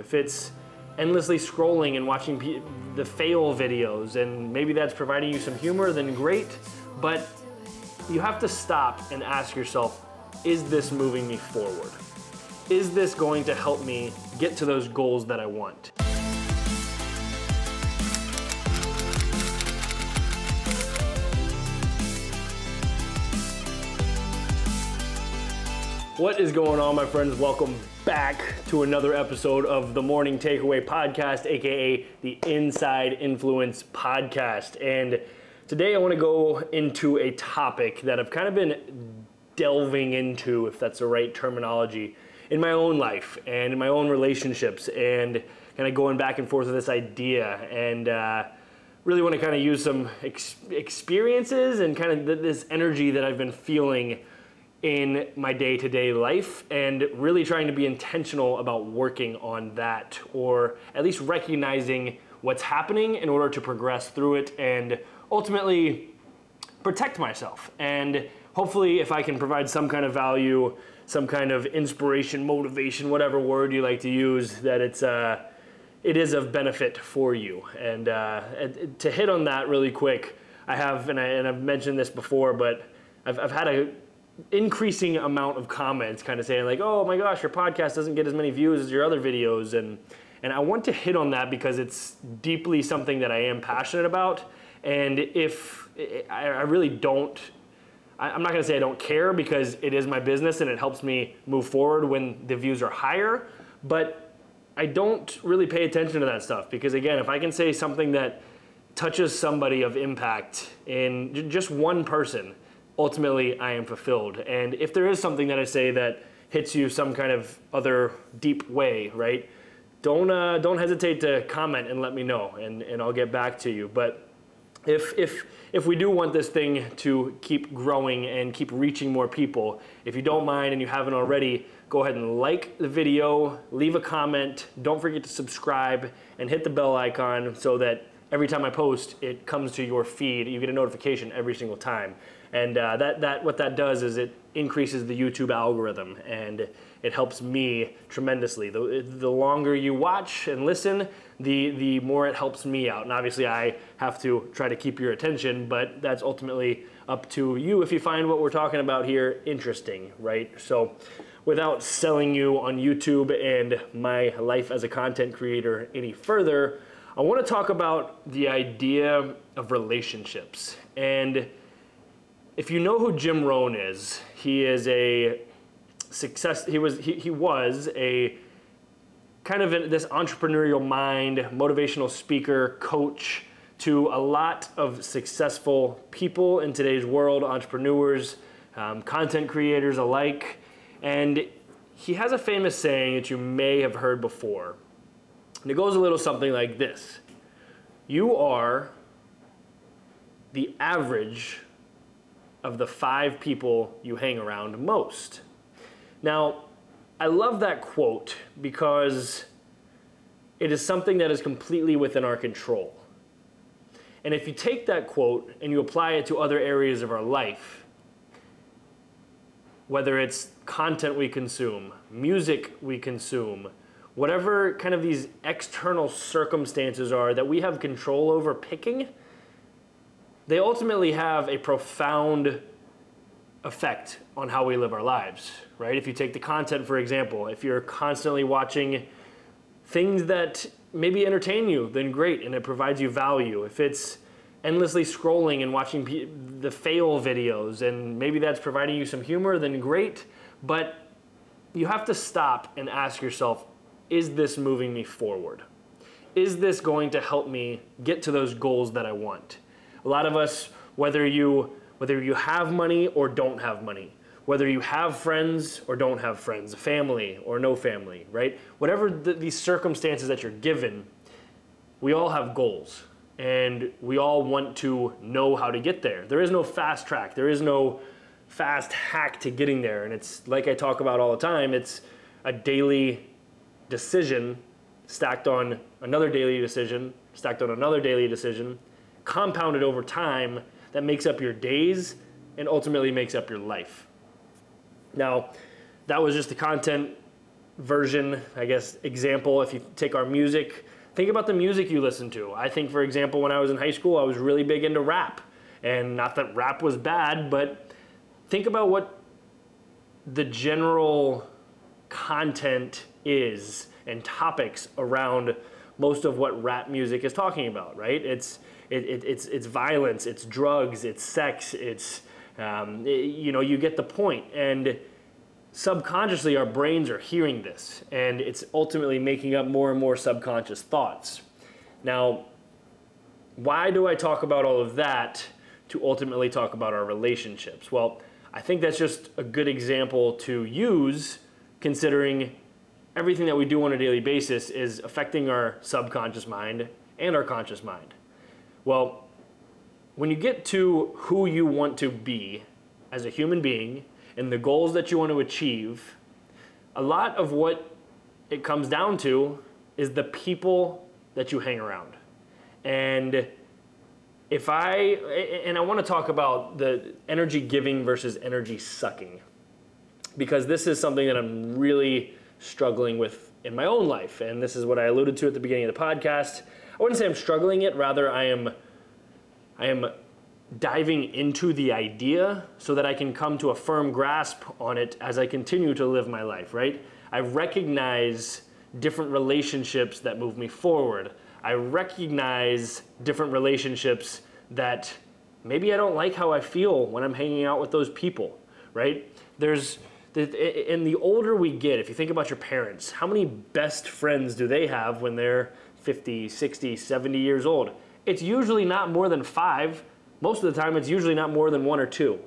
If it's endlessly scrolling and watching the fail videos, and maybe that's providing you some humor, then great. But you have to stop and ask yourself, is this moving me forward? Is this going to help me get to those goals that I want? What is going on, my friends? Welcome back to another episode of the Morning Takeaway Podcast, aka the Inside Influence Podcast. And today I want to go into a topic that I've kind of been delving into, if that's the right terminology, in my own life and in my own relationships, and kind of going back and forth with this idea, and really want to kind of use some experiences and kind of this energy that I've been feeling in my day-to-day life, and really trying to be intentional about working on that, or at least recognizing what's happening in order to progress through it and ultimately protect myself. And hopefully, if I can provide some kind of value, some kind of inspiration, motivation, whatever word you like to use, that it is of benefit for you. And to hit on that really quick, I have, and I've mentioned this before, but I've had a increasing amount of comments kind of saying like, oh my gosh, your podcast doesn't get as many views as your other videos. And I want to hit on that because it's deeply something that I am passionate about. And if I really don't, I'm not going to say I don't care, because it is my business and it helps me move forward when the views are higher, but I don't really pay attention to that stuff, because again, if I can say something that touches somebody of impact in just one person, ultimately I am fulfilled. And if there is something that I say that hits you some kind of other deep way, right, don't hesitate to comment and let me know, and I'll get back to you. But if we do want this thing to keep growing and keep reaching more people, if you don't mind and you haven't already, go ahead and like the video, leave a comment, don't forget to subscribe, and hit the bell icon so that every time I post, it comes to your feed. You get a notification every single time. And what that does is it increases the YouTube algorithm, and it helps me tremendously. The longer you watch and listen, the more it helps me out. And obviously I have to try to keep your attention, but that's ultimately up to you if you find what we're talking about here interesting, right? So without selling you on YouTube and my life as a content creator any further, I want to talk about the idea of relationships. And if you know who Jim Rohn is, he is a success. He was a kind of this entrepreneurial mind, motivational speaker, coach to a lot of successful people in today's world, entrepreneurs, content creators alike. And he has a famous saying that you may have heard before. And it goes a little something like this: you are the average of the 5 people you hang around most. Now, I love that quote because it is something that is completely within our control. And if you take that quote and you apply it to other areas of our life, whether it's content we consume, music we consume, whatever kind of these external circumstances are that we have control over picking, they ultimately have a profound effect on how we live our lives, right? If you take the content, for example, if you're constantly watching things that maybe entertain you, then great, and it provides you value. If it's endlessly scrolling and watching the fail videos, and maybe that's providing you some humor, then great. But you have to stop and ask yourself, is this moving me forward? Is this going to help me get to those goals that I want? A lot of us, whether you have money or don't have money, whether you have friends or don't have friends, family or no family, right? Whatever these circumstances that you're given, we all have goals, and we all want to know how to get there. There is no fast track. There is no fast hack to getting there. And it's like I talk about all the time, it's a daily decision stacked on another daily decision, stacked on another daily decision, compounded over time, that makes up your days and ultimately makes up your life. Now, that was just the content version, I guess, example, if you take our music, think about the music you listen to. I think, for example, when I was in high school, I was really big into rap. And not that rap was bad, but think about what the general content is and topics around most of what rap music is talking about, right? It's violence, it's drugs, it's sex, it's, you get the point. And subconsciously, our brains are hearing this, and it's ultimately making up more and more subconscious thoughts. Now, why do I talk about all of that to ultimately talk about our relationships? Well, I think that's just a good example to use, considering everything that we do on a daily basis is affecting our subconscious mind and our conscious mind. Well, when you get to who you want to be as a human being and the goals that you want to achieve, a lot of what it comes down to is the people that you hang around. And I want to talk about the energy giving versus energy sucking, because this is something that I'm really struggling with in my own life. And this is what I alluded to at the beginning of the podcast. I wouldn't say I'm struggling it, rather I am diving into the idea so that I can come to a firm grasp on it as I continue to live my life, right? I recognize different relationships that move me forward. I recognize different relationships that maybe I don't like how I feel when I'm hanging out with those people, right? And the older we get, if you think about your parents, how many best friends do they have when they're 50, 60, 70 years old? It's usually not more than 5. Most of the time, it's usually not more than 1 or 2.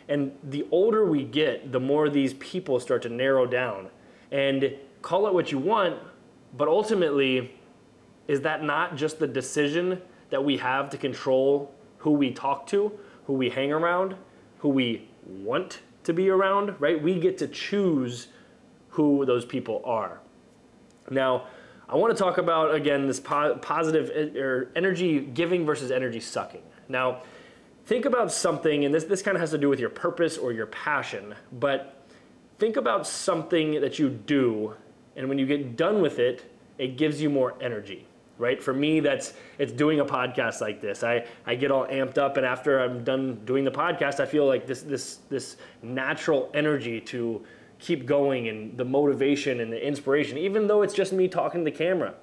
And the older we get, the more these people start to narrow down. And call it what you want, but ultimately, is that not just the decision that we have to control who we talk to, who we hang around, who we want to be around, right? We get to choose who those people are. Now, I want to talk about, again, this positive or energy giving versus energy sucking. Now, think about something, and this kind of has to do with your purpose or your passion, but think about something that you do, and when you get done with it, it gives you more energy, right? For me, it's doing a podcast like this. I get all amped up, and after I'm done doing the podcast, I feel like this natural energy to keep going, and the motivation and the inspiration, even though it's just me talking to the camera.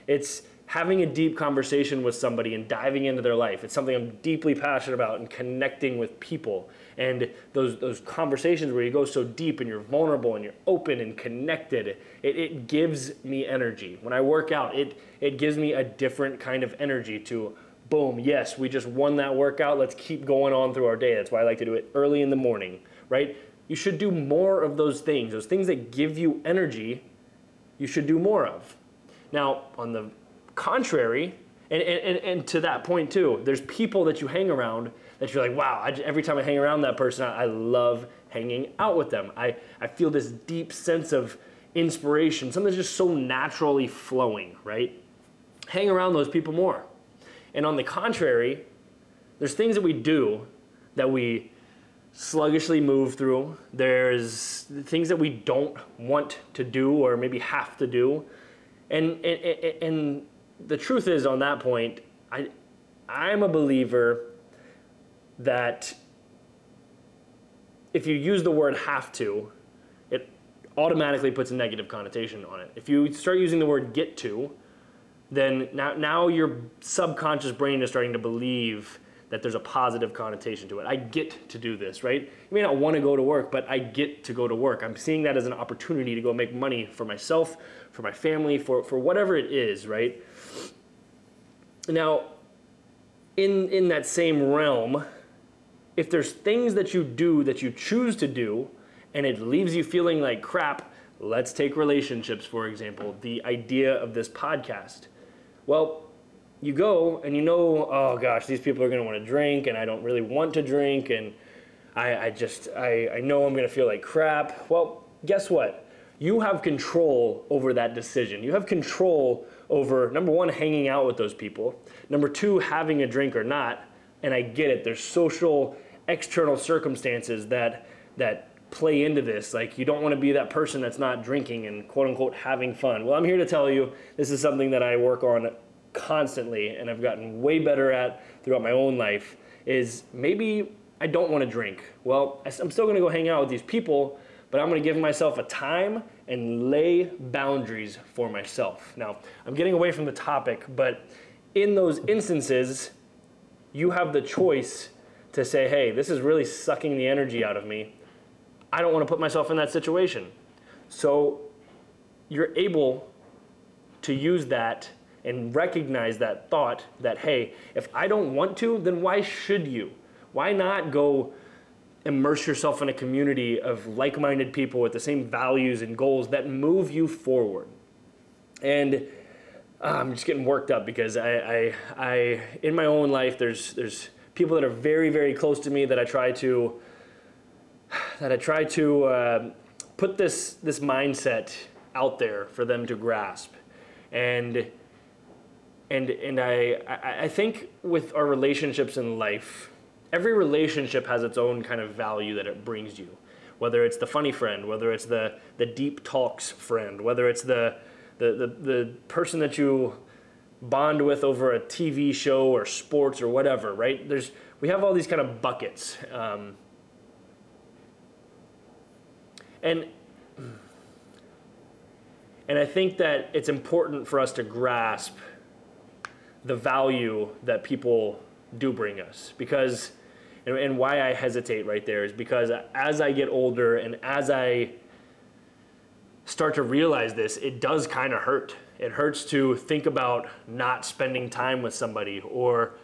It's having a deep conversation with somebody and diving into their life. It's something I'm deeply passionate about, and connecting with people. And those conversations where you go so deep and you're vulnerable and you're open and connected, it gives me energy. When I work out, it gives me a different kind of energy to, boom, yes, we just won that workout. Let's keep going on through our day. That's why I like to do it early in the morning, right? You should do more of those things that give you energy, you should do more of. Now, on the contrary, and to that point too, there's people that you hang around that you're like, wow, every time I hang around that person, I love hanging out with them. I feel this deep sense of inspiration, something that's just so naturally flowing, right? Hang around those people more. And on the contrary, there's things that we do that we sluggishly move through. There's things that we don't want to do or maybe have to do. And the truth is, on that point, I'm a believer that if you use the word have to, it automatically puts a negative connotation on it. If you start using the word get to, then now your subconscious brain is starting to believe that there's a positive connotation to it. I get to do this, right? You may not want to go to work, but I get to go to work. I'm seeing that as an opportunity to go make money for myself, for my family, for whatever it is, right? Now, in that same realm, if there's things that you do that you choose to do and it leaves you feeling like crap, let's take relationships, for example, the idea of this podcast. Well, you go and you know, oh gosh, these people are going to want to drink and I don't really want to drink, and I know I'm going to feel like crap. Well, guess what? You have control over that decision. You have control over, number one, hanging out with those people. Number two, having a drink or not. And I get it. There's social external circumstances that play into this. Like, you don't want to be that person that's not drinking and quote unquote having fun. Well, I'm here to tell you this is something that I work on constantly and I've gotten way better at throughout my own life. Is maybe I don't want to drink. Well, I'm still going to go hang out with these people, but I'm going to give myself a time and lay boundaries for myself. Now, I'm getting away from the topic, but in those instances, you have the choice to say, hey, this is really sucking the energy out of me. I don't want to put myself in that situation. So you're able to use that and recognize that thought that, hey, if I don't want to, then why should you? Why not go immerse yourself in a community of like-minded people with the same values and goals that move you forward? And I'm just getting worked up because I in my own life, there's people that are very, very close to me that I try to put this mindset out there for them to grasp. And I think with our relationships in life, every relationship has its own kind of value that it brings you. Whether it's the funny friend, whether it's the deep talks friend, whether it's the person that you bond with over a TV show or sports or whatever, right? We have all these kind of buckets. And I think that it's important for us to grasp the value that people do bring us, because, and why I hesitate right there is because as I get older and as I start to realize this, it does kind of hurt. It hurts to think about not spending time with somebody, or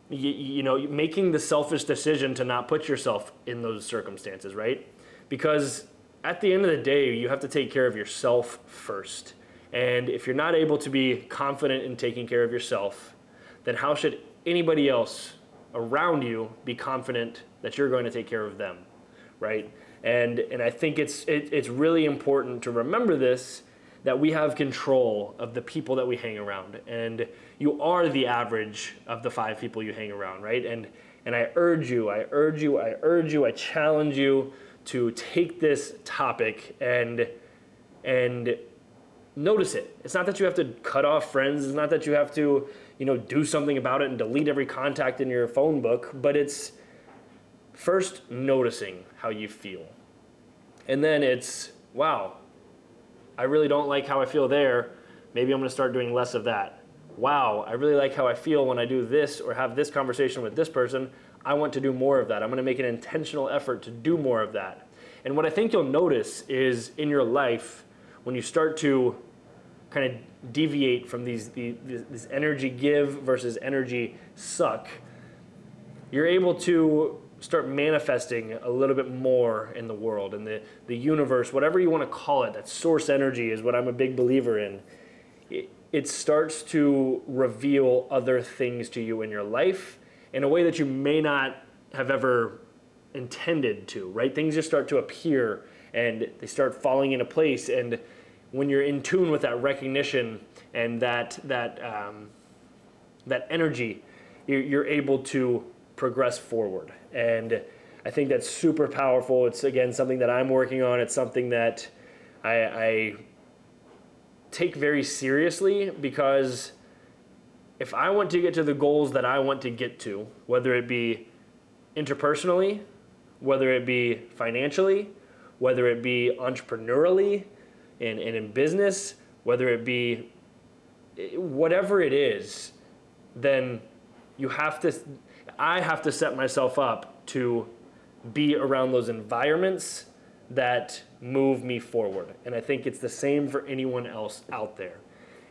you know, making the selfish decision to not put yourself in those circumstances, right? Because at the end of the day, you have to take care of yourself first. And if you're not able to be confident in taking care of yourself, then how should anybody else around you be confident that you're going to take care of them, right? And I think it's really important to remember this, that we have control of the people that we hang around, and you are the average of the 5 people you hang around, right? And I urge you, I challenge you to take this topic and notice it. It's not that you have to cut off friends. It's not that you have to, do something about it and delete every contact in your phone book, but it's first noticing how you feel. And then it's, wow, I really don't like how I feel there. Maybe I'm going to start doing less of that. Wow, I really like how I feel when I do this or have this conversation with this person. I want to do more of that. I'm going to make an intentional effort to do more of that. And what I think you'll notice is in your life, when you start to kind of deviate from this energy give versus energy suck, you're able to start manifesting a little bit more in the world, in the universe, whatever you want to call it. That source energy is what I'm a big believer in. It starts to reveal other things to you in your life in a way that you may not have ever intended to, right? Things just start to appear and they start falling into place. And when you're in tune with that recognition and that energy, you're able to progress forward. And I think that's super powerful. It's, again, something that I'm working on. It's something that I take very seriously, because if I want to get to the goals that I want to get to, whether it be interpersonally, whether it be financially, whether it be entrepreneurially and in business, whether it be whatever it is, then I have to set myself up to be around those environments that move me forward. And I think it's the same for anyone else out there.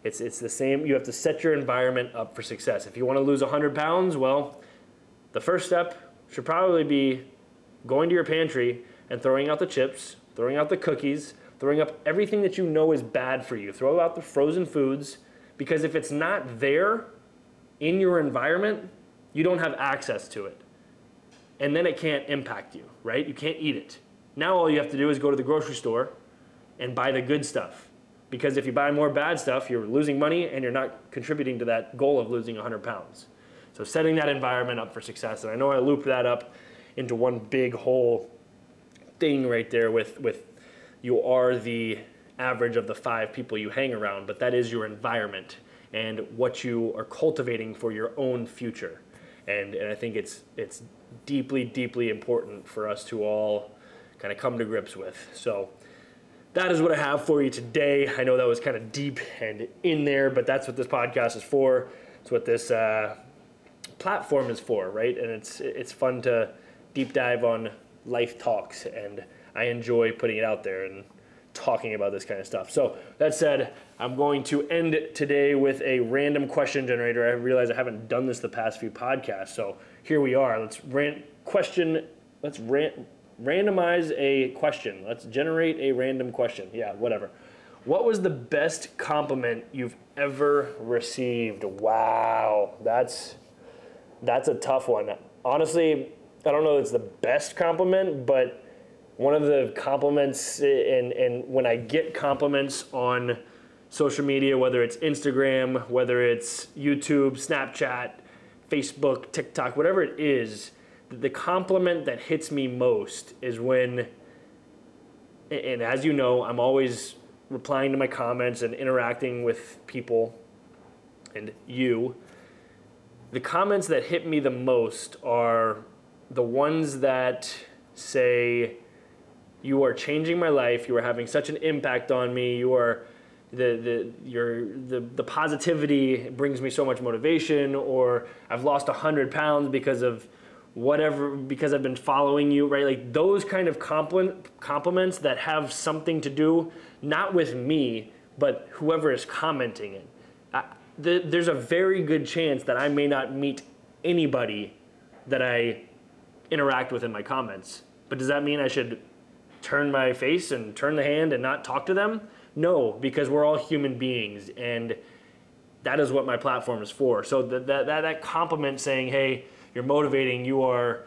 It's the same. You have to set your environment up for success. If you want to lose 100 pounds, well, the first step should probably be going to your pantry and throwing out the chips, throwing out the cookies, throwing up everything that you know is bad for you. Throw out the frozen foods, because if it's not there in your environment, you don't have access to it. And then it can't impact you, right? You can't eat it. Now all you have to do is go to the grocery store and buy the good stuff. Because if you buy more bad stuff, you're losing money and you're not contributing to that goal of losing 100 pounds. So setting that environment up for success. And I know I looped that up into one big whole thing right there with you are the average of the 5 people you hang around, but that is your environment and what you are cultivating for your own future. And I think it's deeply, deeply important for us to all kind of come to grips with. So that is what I have for you today. I know that was kind of deep and in there, but that's what this podcast is for. It's what this platform is for, right? And it's fun to deep dive on life talks, and I enjoy putting it out there and talking about this kind of stuff. So that said, I'm going to end today with a random question generator. I realize I haven't done this the past few podcasts, so here we are. Let's randomize a question. Let's generate a random question. Yeah, whatever. What was the best compliment you've ever received? Wow, that's a tough one. Honestly, I don't know if it's the best compliment, but one of the compliments, and when I get compliments on social media, whether it's Instagram, whether it's YouTube, Snapchat, Facebook, TikTok, whatever it is, the compliment that hits me most is when, and as you know, I'm always replying to my comments and interacting with people and you. The comments that hit me the most are the ones that say, "You are changing my life. You are having such an impact on me. You are the positivity brings me so much motivation," or "I've lost 100 pounds because of whatever, because I've been following you," right? Like those kind of compliments that have something to do not with me, but whoever is commenting it. There's a very good chance that I may not meet anybody that I interact with in my comments. But does that mean I should turn my face and turn the hand and not talk to them? No, because we're all human beings, and that is what my platform is for. So that compliment saying, "Hey, you're motivating, you are,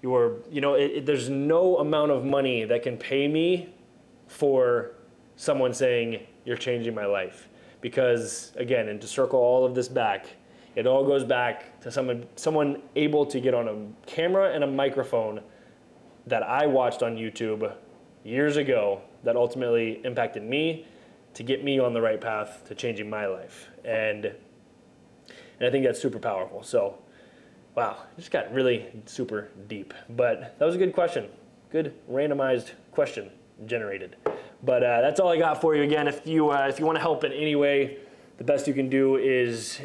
there's no amount of money that can pay me for someone saying you're changing my life." Because again, and to circle all of this back, it all goes back to someone able to get on a camera and a microphone that I watched on YouTube years ago that ultimately impacted me to get me on the right path to changing my life. And I think that's super powerful. So, wow, it just got really super deep. But that was a good question. Good randomized question generated. But that's all I got for you. Again, if you want to help in any way, the best you can do is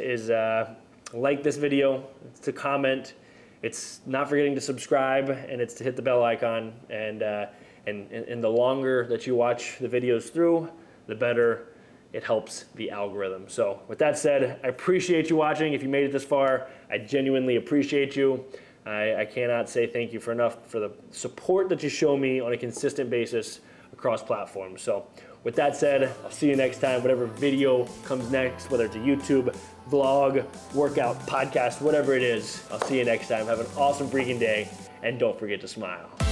like this video, it's to comment, it's not forgetting to subscribe, and it's to hit the bell icon. And the longer that you watch the videos through, the better it helps the algorithm. So with that said, I appreciate you watching. If you made it this far, I genuinely appreciate you. I cannot say thank you enough for the support that you show me on a consistent basis across platforms. So with that said, I'll see you next time. Whatever video comes next, whether it's a YouTube, vlog, workout, podcast, whatever it is, I'll see you next time. Have an awesome freaking day, and don't forget to smile.